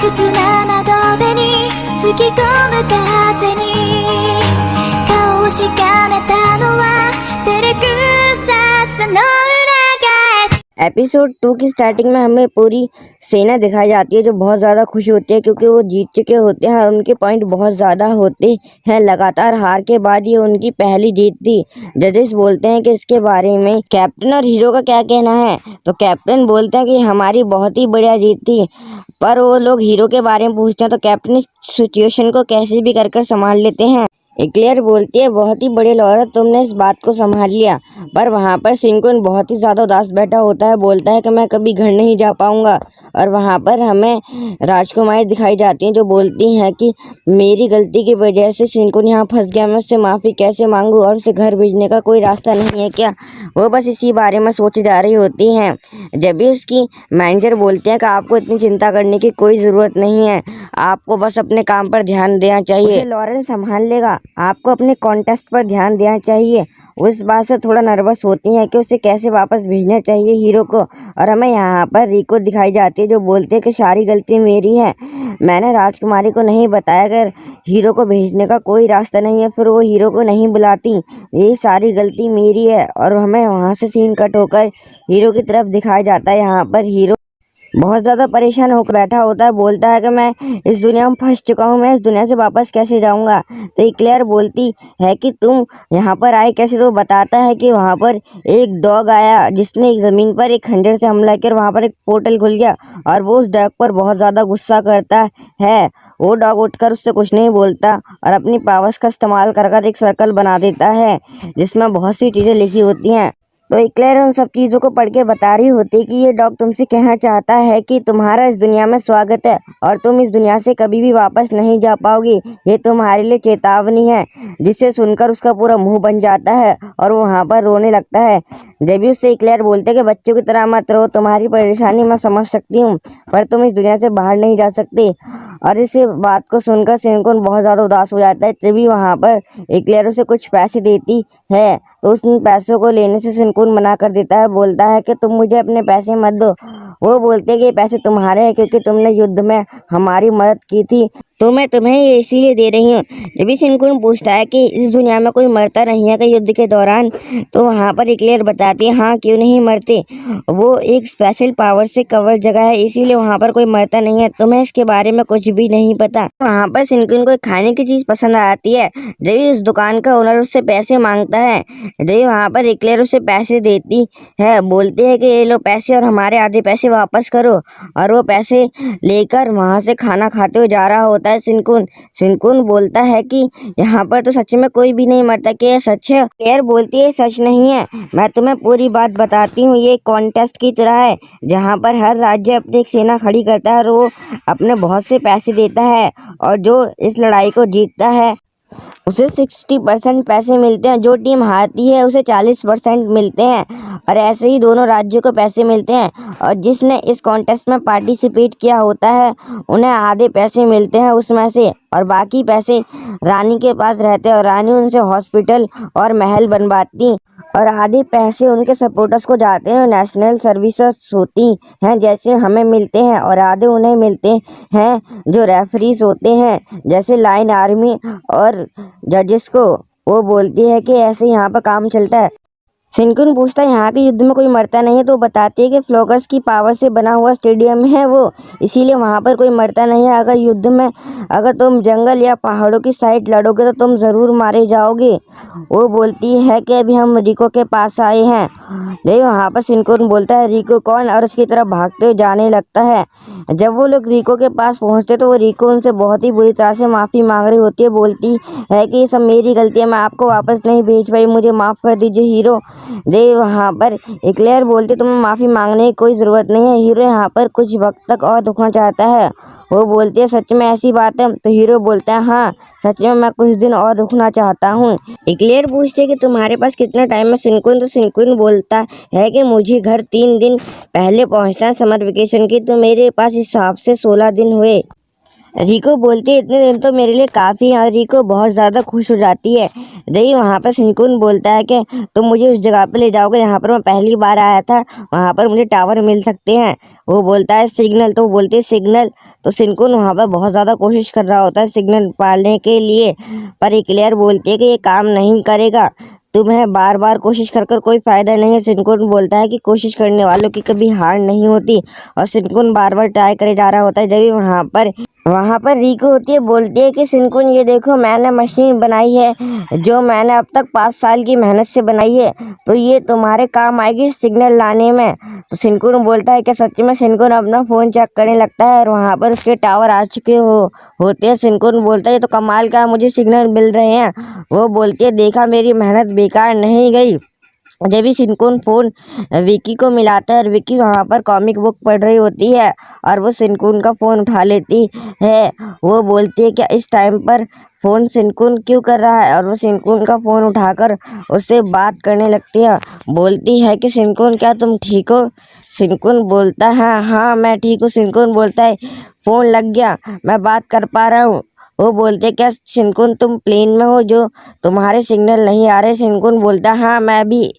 屈な窓辺に吹き込む風に顔をしかめたのは照れくささの裏返し。एपिसोड 2 की स्टार्टिंग में हमें पूरी सेना दिखाई जाती है जो बहुत ज़्यादा खुश होती है क्योंकि वो जीत चुके होते हैं। उनके पॉइंट बहुत ज़्यादा होते हैं। लगातार हार के बाद ये उनकी पहली जीत थी। जजेस बोलते हैं कि इसके बारे में कैप्टन और हीरो का क्या कहना है, तो कैप्टन बोलता है कि हमारी बहुत ही बढ़िया जीत थी। पर वो लोग हीरो के बारे में पूछते हैं तो कैप्टन इस सिचुएशन को कैसे भी कर संभाल लेते हैं। एक्लेयर बोलती है बहुत ही बड़े लॉयर तुमने इस बात को संभाल लिया। पर वहाँ पर शिनकुन बहुत ही ज़्यादा उदास बैठा होता है, बोलता है कि मैं कभी घर नहीं जा पाऊँगा। और वहाँ पर हमें राजकुमारी दिखाई जाती हैं जो बोलती हैं कि मेरी गलती की वजह से शिनकुन यहाँ फंस गया, मैं उससे माफ़ी कैसे मांगूँ और उसे घर भेजने का कोई रास्ता नहीं है क्या। वो बस इसी बारे में सोच जा रही होती हैं। जब भी उसकी मैनेजर बोलते हैं कि आपको इतनी चिंता करने की कोई ज़रूरत नहीं है, आपको बस अपने काम पर ध्यान देना चाहिए, लॉरेंस संभाल लेगा, आपको अपने कॉन्टेस्ट पर ध्यान देना चाहिए। उस बात से थोड़ा नर्वस होती हैं कि उसे कैसे वापस भेजना चाहिए हीरो को। और हमें यहाँ पर रिको दिखाई जाती है जो बोलते हैं कि सारी गलती मेरी है, मैंने राजकुमारी को नहीं बताया अगर हीरो को भेजने का कोई रास्ता नहीं है, फिर वो हीरो को नहीं बुलाती, ये सारी गलती मेरी है। और हमें वहाँ से सीन कट होकर हीरो की तरफ दिखाया जाता है। यहाँ पर हीरो बहुत ज़्यादा परेशान होकर बैठा होता है, बोलता है कि मैं इस दुनिया में फंस चुका हूँ, मैं इस दुनिया से वापस कैसे जाऊँगा। तो एक्लेयर बोलती है कि तुम यहाँ पर आए कैसे, तो बताता है कि वहाँ पर एक डॉग आया जिसने एक ज़मीन पर एक खंजर से हमला किया, वहाँ पर एक पोर्टल खुल गया और वो उस डॉग पर बहुत ज़्यादा गुस्सा करता है। वो डॉग उठकर उससे कुछ नहीं बोलता और अपनी पावर्स का इस्तेमाल कर एक सर्कल बना देता है जिसमें बहुत सी चीज़ें लिखी होती हैं। तो एक्लेयर उन सब चीज़ों को पढ़ के बता रही होती है कि ये डॉग तुमसे कहना चाहता है कि तुम्हारा इस दुनिया में स्वागत है और तुम इस दुनिया से कभी भी वापस नहीं जा पाओगी, ये तुम्हारे लिए चेतावनी है। जिसे सुनकर उसका पूरा मुंह बन जाता है और वो वहाँ पर रोने लगता है। जब भी उससे एक्लेयर बोलते हैं कि बच्चों की तरह मत रहो, तुम्हारी परेशानी मैं समझ सकती हूँ पर तुम इस दुनिया से बाहर नहीं जा सकते। और इस बात को सुनकर शिनकुन बहुत ज़्यादा उदास हो जाता है। तभी वहाँ पर एक्लेयर उसे कुछ पैसे देती है तो उस पैसों को लेने से शिनकुन मना कर देता है, बोलता है कि तुम मुझे अपने पैसे मत दो। वो बोलते हैं कि ये पैसे तुम्हारे हैं क्योंकि तुमने युद्ध में हमारी मदद की थी, तो मैं तुम्हें ये इसीलिए दे रही हूँ। जब भी शिनकुन पूछता है कि इस दुनिया में कोई मरता नहीं है कि युद्ध के दौरान, तो वहाँ पर एक्लेयर बताती है हाँ क्यों नहीं मरते, वो एक स्पेशल पावर से कवर जगह है इसीलिए वहाँ पर कोई मरता नहीं है, तुम्हें इसके बारे में कुछ भी नहीं पता। वहाँ पर शिनकुन को खाने की चीज़ पसंद आती है। जब उस दुकान का ओनर उससे पैसे मांगता है, जब वहाँ पर एक्लेयर उसे पैसे देती है, बोलते हैं कि ये लो पैसे और हमारे आधे पैसे वापस करो। और वो पैसे लेकर वहाँ से खाना खाते हुए जा रहा होता है शिनकुन बोलता है कि यहाँ पर तो सच में कोई भी नहीं मरता, कि ये सच है। एक्लेयर बोलती है सच नहीं है, मैं तुम्हें पूरी बात बताती हूँ, ये कॉन्टेस्ट की तरह है जहाँ पर हर राज्य अपनी एक सेना खड़ी करता है और वो अपने बहुत से पैसे देता है और जो इस लड़ाई को जीतता है उसे 60% पैसे मिलते हैं, जो टीम हारती है उसे 40% मिलते हैं। और ऐसे ही दोनों राज्यों को पैसे मिलते हैं और जिसने इस कॉन्टेस्ट में पार्टिसिपेट किया होता है उन्हें आधे पैसे मिलते हैं उसमें से, और बाकी पैसे रानी के पास रहते हैं और रानी उनसे हॉस्पिटल और महल बनवाती और आधे पैसे उनके सपोर्टर्स को जाते हैं। नेशनल सर्विसेज होती हैं जैसे हमें मिलते हैं और आधे उन्हें मिलते हैं जो रेफरीज होते हैं जैसे लाइन आर्मी और जजेस को। वो बोलती है कि ऐसे यहाँ पर काम चलता है। शिनकुन पूछता है यहाँ के युद्ध में कोई मरता नहीं है, तो बताती है कि फ्लोकर्स की पावर से बना हुआ स्टेडियम है वो, इसीलिए वहाँ पर कोई मरता नहीं है। अगर युद्ध में अगर तुम जंगल या पहाड़ों की साइड लड़ोगे तो तुम ज़रूर मारे जाओगे। वो बोलती है कि अभी हम रिको के पास आए हैं। नहीं, वहाँ पर शिनकुन बोलता है रिको कौन, और उसकी तरफ भागते हुए जाने लगता है। जब वो लोग रिको के पास पहुँचते तो वो रिको उनसे बहुत ही बुरी तरह से माफ़ी मांग रही होती है, बोलती है कि ये सब मेरी गलती है, मैं आपको वापस नहीं भेज पाई, मुझे माफ़ कर दीजिए हीरो। दे वहाँ पर एक्लेयर बोलते तुम्हें माफ़ी मांगने की कोई ज़रूरत नहीं है, हीरो यहाँ पर कुछ वक्त तक और रुकना चाहता है। वो बोलती है सच में ऐसी बात है, तो हीरो बोलता है हाँ सच में मैं कुछ दिन और रुकना चाहता हूँ। एक्लेयर पूछते है कि तुम्हारे पास कितना टाइम है शिनकुन, तो शिनकुन बोलता है कि मुझे घर 3 दिन पहले पहुँचना है समर वेकेशन की, तो मेरे पास हिसाब से 16 दिन हुए। रिको बोलती है इतने दिन तो मेरे लिए काफ़ी है और रिको बहुत ज़्यादा खुश हो जाती है। जही वहाँ पर शिनकुन बोलता है कि तुम मुझे उस जगह पे ले जाओगे जहाँ पर मैं पहली बार आया था, वहाँ पर मुझे टावर मिल सकते हैं। वो बोलता है सिग्नल, तो वो बोलती है सिग्नल। तो शिनकुन वहाँ पर बहुत ज़्यादा कोशिश कर रहा होता है सिग्नल पालने के लिए, पर एक्लेयर बोलती है कि ये काम नहीं करेगा, तुम्हें बार बार कोशिश कर कर कोई फ़ायदा नहीं है। शिनकुन बोलता है कि कोशिश करने वालों की कभी हार नहीं होती, और शिनकुन बार बार ट्राई करे जा रहा होता है। जब वहाँ पर रिको होती है, बोलती है कि शिनकुन ये देखो मैंने मशीन बनाई है जो मैंने अब तक 5 साल की मेहनत से बनाई है, तो ये तुम्हारे काम आएगी सिग्नल लाने में। तो शिनकुन बोलता है कि सच में। शिनकुन अपना फ़ोन चेक करने लगता है और वहाँ पर उसके टावर आ चुके होते हैं। शिनकुन बोलता है ये तो कमाल का मुझे सिग्नल मिल रहे हैं। वो बोलती है देखा मेरी मेहनत बेकार नहीं गई। जब भी शिनकुन फ़ोन विकी को मिलाता है और विकी वहाँ पर कॉमिक बुक पढ़ रही होती है और वो शिनकुन का फ़ोन उठा लेती है। वो बोलती है क्या इस टाइम पर फ़ोन शिनकुन क्यों कर रहा है, और वो शिनकुन का फ़ोन उठाकर उससे बात करने लगती है। बोलती है कि शिनकुन क्या तुम ठीक हो। शिनकुन बोलता है हाँ मैं ठीक हूँ। शिनकुन बोलता है फ़ोन लग गया, मैं बात कर पा रहा हूँ। वो बोलते क्या शिनकुन तुम प्लेन में हो जो तुम्हारे सिग्नल नहीं आ रहे। शिनकुन बोलता हाँ मैं भी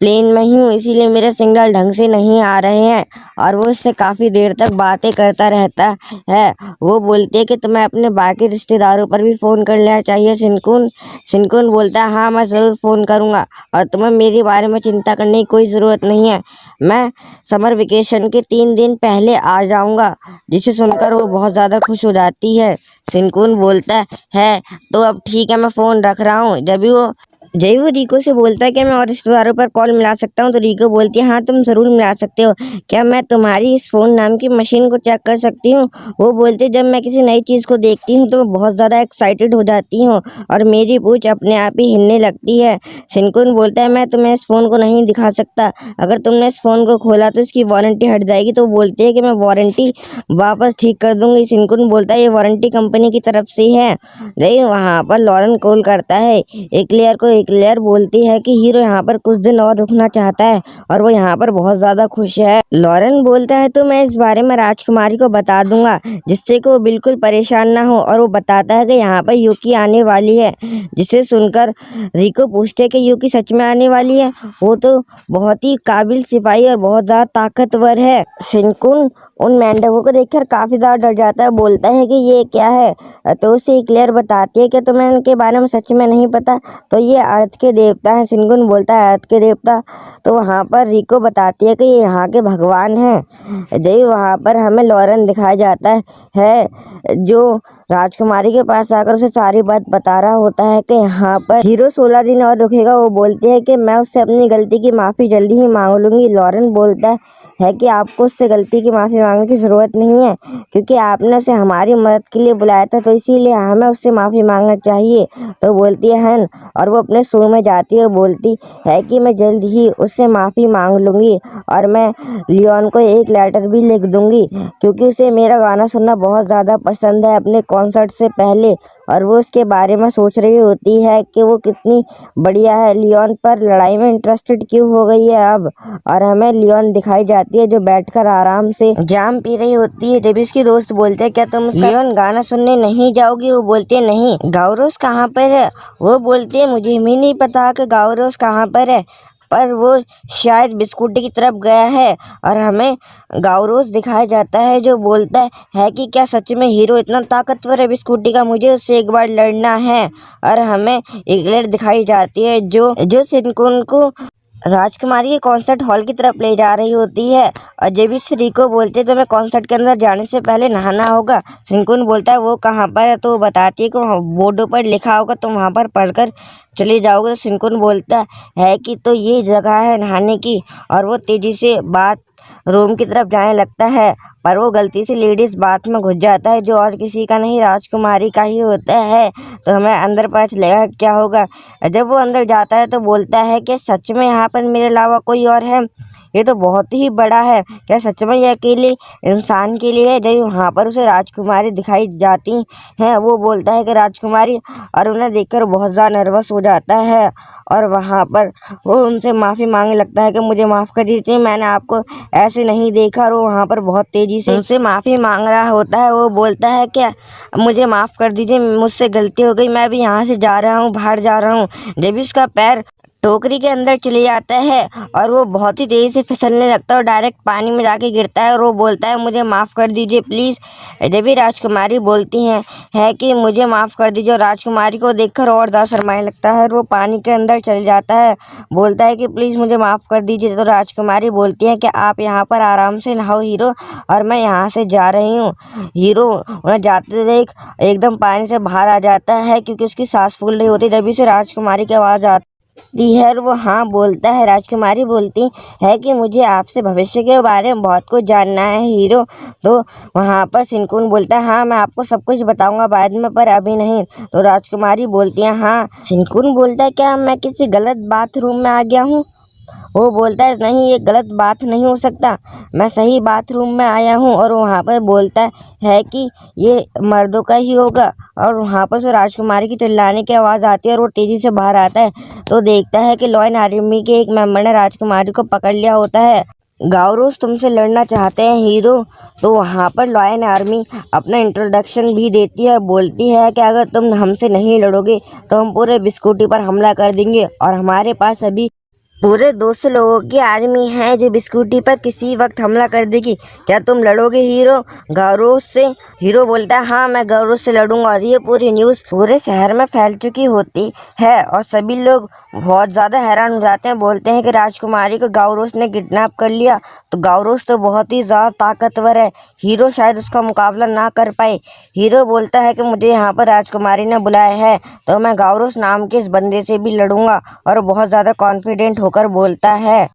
प्लेन में ही हूँ, इसीलिए मेरे सिग्नल ढंग से नहीं आ रहे हैं। और वो उससे काफ़ी देर तक बातें करता रहता है। वो बोलती है कि तुम्हें अपने बाकी रिश्तेदारों पर भी फ़ोन कर लेना चाहिए शिनकुन। शिनकुन बोलता है हाँ मैं ज़रूर फ़ोन करूँगा और तुम्हें मेरे बारे में चिंता करने की कोई ज़रूरत नहीं है, मैं समर वेकेशन के 3 दिन पहले आ जाऊँगा। जिसे सुनकर वो बहुत ज़्यादा खुश हो जाती है। शिनकुन बोलता है तो अब ठीक है मैं फ़ोन रख रहा हूँ। जब वो रिको से बोलता है कि मैं और रिश्तेदारों पर कॉल मिला सकता हूँ, तो रिको बोलती है हाँ तुम ज़रूर मिला सकते हो, क्या मैं तुम्हारी इस फ़ोन नाम की मशीन को चेक कर सकती हूँ। वो बोलती है जब मैं किसी नई चीज़ को देखती हूँ तो मैं बहुत ज़्यादा एक्साइटेड हो जाती हूँ और मेरी पूंछ अपने आप ही हिलने लगती है। शिनकुन बोलता है मैं तुम्हें इस फ़ोन को नहीं दिखा सकता, अगर तुमने इस फ़ोन को खोला तो इसकी वारंटी हट जाएगी। तो वो बोलती है कि मैं वारंटी वापस ठीक कर दूंगी। शिनकुन बोलता है ये वारंटी कंपनी की तरफ से है। नहीं वहाँ पर लॉरेन कॉल करता है एक्लेयर को। एक्लेयर बोलती है कि हीरो यहाँ पर कुछ दिन और रुकना चाहता है और वो यहाँ पर बहुत ज़्यादा खुश है। लॉरेन बोलता है तो मैं इस बारे में राजकुमारी को बता दूंगा जिससे कि वो बिल्कुल परेशान ना हो, और वो बताता है कि यहाँ पर यूकी आने वाली है। जिसे सुनकर रिको पूछते है कि यूकी सच में आने वाली है, वो तो बहुत ही काबिल सिपाही और बहुत ज़्यादा ताकतवर है। शिनकुन उन मेंढकों को देखकर काफ़ी ज़्यादा डर जाता है, बोलता है कि ये क्या है। तो उसे एक्लेयर बताती है कि तुम्हें उनके बारे में सच में नहीं पता, तो ये अर्थ के देवता हैं। शिनकुन बोलता है अर्थ के देवता। तो वहाँ पर रिको बताती है कि ये यहाँ के भगवान हैं। जब वहाँ पर हमें लॉरेन दिखाया जाता है जो राजकुमारी के पास आकर उसे सारी बात बता रहा होता है कि यहाँ पर हीरो 16 दिन और रुकेगा। वो बोलती है कि मैं उससे अपनी गलती की माफ़ी जल्दी ही मांग लूँगी। लॉरेन बोलता है कि आपको उससे गलती की माफ़ी मांगने की ज़रूरत नहीं है क्योंकि आपने उसे हमारी मदद के लिए बुलाया था, तो इसीलिए हमें उससे माफ़ी मांगना चाहिए। तो बोलती है हन, और वो अपने शो में जाती है। बोलती है कि मैं जल्द ही उससे माफ़ी मांग लूँगी और मैं लियोन को एक लेटर भी लिख दूँगी क्योंकि उसे मेरा गाना सुनना बहुत ज़्यादा पसंद है अपने कॉन्सर्ट से पहले, और वो उसके बारे में सोच रही होती है कि वो कितनी बढ़िया है। लियोन पर लड़ाई में इंटरेस्टेड क्यों हो गई है अब। और हमें लियोन दिखाई जाती है जो बैठकर आराम से जाम पी रही होती है। जब इसकी दोस्त बोलते हैं क्या तुम लियोन गाना सुनने नहीं जाओगी। वो बोलती है नहीं। गाउरोस कहाँ पर है। वो बोलती है मुझे भी नहीं पता कि गाउरोस कहाँ पर है, पर वो शायद बिस्कुटी की तरफ गया है। और हमें गाउरोस दिखाया जाता है जो बोलता है कि क्या सच में हीरो इतना ताकतवर है बिस्कुटी का, मुझे उससे एक बार लड़ना है। और हमें एक्लेयर दिखाई जाती है जो शिनकुन को राजकुमारी के कॉन्सर्ट हॉल की तरफ ले जा रही होती है। और जब भी रिको बोलते हैं तो मैं कॉन्सर्ट के अंदर जाने से पहले नहाना होगा। शिनकुन बोलता है वो कहाँ पर है, तो वो बताती है कि वहाँ बोर्डों पर लिखा होगा, तुम वहाँ पर पढ़कर चले जाओगे। तो शिनकुन बोलता है कि तो ये जगह है नहाने की, और वो तेज़ी से बात रूम की तरफ जाने लगता है, पर वो गलती से लेडीज़ बाथ में घुस जाता है जो और किसी का नहीं राजकुमारी का ही होता है। तो हमें अंदर पता चलेगा क्या होगा। जब वो अंदर जाता है तो बोलता है कि सच में यहाँ पर मेरे अलावा कोई और है। ये तो बहुत ही बड़ा है। क्या सच में ये अकेले इंसान के लिए है? जब वहाँ पर उसे राजकुमारी दिखाई जाती हैं, वो बोलता है कि राजकुमारी, और उन्हें देखकर बहुत ज़्यादा नर्वस हो जाता है और वहाँ पर वो उनसे माफ़ी मांगने लगता है कि मुझे माफ़ कर दीजिए, मैंने आपको ऐसे नहीं देखा। और वो वहाँ पर बहुत तेज़ी से उनसे माफ़ी मांग रहा होता है। वो बोलता है क्या, मुझे माफ़ कर दीजिए, मुझसे गलती हो गई, मैं अभी यहाँ से जा रहा हूँ, बाहर जा रहा हूँ। जब भी उसका पैर टोकरी के अंदर चले जाता है और वो बहुत ही तेज़ी से फिसलने लगता है और डायरेक्ट पानी में जाके गिरता है और वो बोलता है मुझे माफ़ कर दीजिए प्लीज़। जब भी राजकुमारी बोलती हैं है कि मुझे माफ़ कर दीजिए, और राजकुमारी को देखकर और ज़्यादा शर्माने लगता है और वो पानी के अंदर चल जाता है, बोलता है कि प्लीज़ मुझे माफ़ कर दीजिए। तो राजकुमारी बोलती है कि आप यहाँ पर आराम से नहाओ हीरो, और मैं यहाँ से जा रही हूँ। हीरो उन्हें जाते देख एकदम पानी से बाहर आ जाता है क्योंकि उसकी सांस फूल रही होती है। तभी से राजकुमारी की आवाज़ आती है और वो हाँ बोलता है। राजकुमारी बोलती है कि मुझे आपसे भविष्य के बारे में बहुत कुछ जानना है हीरो। तो वहाँ पर शिनकुन बोलता है हाँ मैं आपको सब कुछ बताऊंगा बाद में, पर अभी नहीं। तो राजकुमारी बोलती है हाँ। शिनकुन बोलता है क्या मैं किसी गलत बाथरूम में आ गया हूँ? वो बोलता है नहीं, ये गलत बात नहीं हो सकता, मैं सही बाथरूम में आया हूँ। और वहाँ पर बोलता है कि ये मर्दों का ही होगा। और वहाँ पर से राजकुमारी की चिल्लाने की आवाज़ आती है और वो तेज़ी से बाहर आता है तो देखता है कि लॉयन आर्मी के एक मेंबर ने राजकुमारी को पकड़ लिया होता है। गाउरोस तुमसे लड़ना चाहते हैं हीरो? तो वहाँ पर लॉयन आर्मी अपना इंट्रोडक्शन भी देती है, बोलती है कि अगर तुम हमसे नहीं लड़ोगे तो हम पूरे बिस्कुटी पर हमला कर देंगे, और हमारे पास अभी पूरे 200 लोगों की आर्मी है जो बिस्कुटी पर किसी वक्त हमला कर देगी। क्या तुम लड़ोगे हीरो गारोस से? हीरो बोलता है हाँ मैं गारोस से लड़ूंगा। और ये पूरी न्यूज़ पूरे शहर में फैल चुकी होती है और सभी लोग बहुत ज़्यादा हैरान हो जाते हैं, बोलते हैं कि राजकुमारी को गारोस ने किडनैप कर लिया। तो गारोस तो बहुत ही ज़्यादा ताकतवर है, हीरो शायद उसका मुकाबला ना कर पाए। हीरो बोलता है कि मुझे यहाँ पर राजकुमारी ने बुलाया है तो मैं गारोस नाम के इस बंदे से भी लड़ूंगा, और बहुत ज़्यादा कॉन्फिडेंट होकर बोलता है।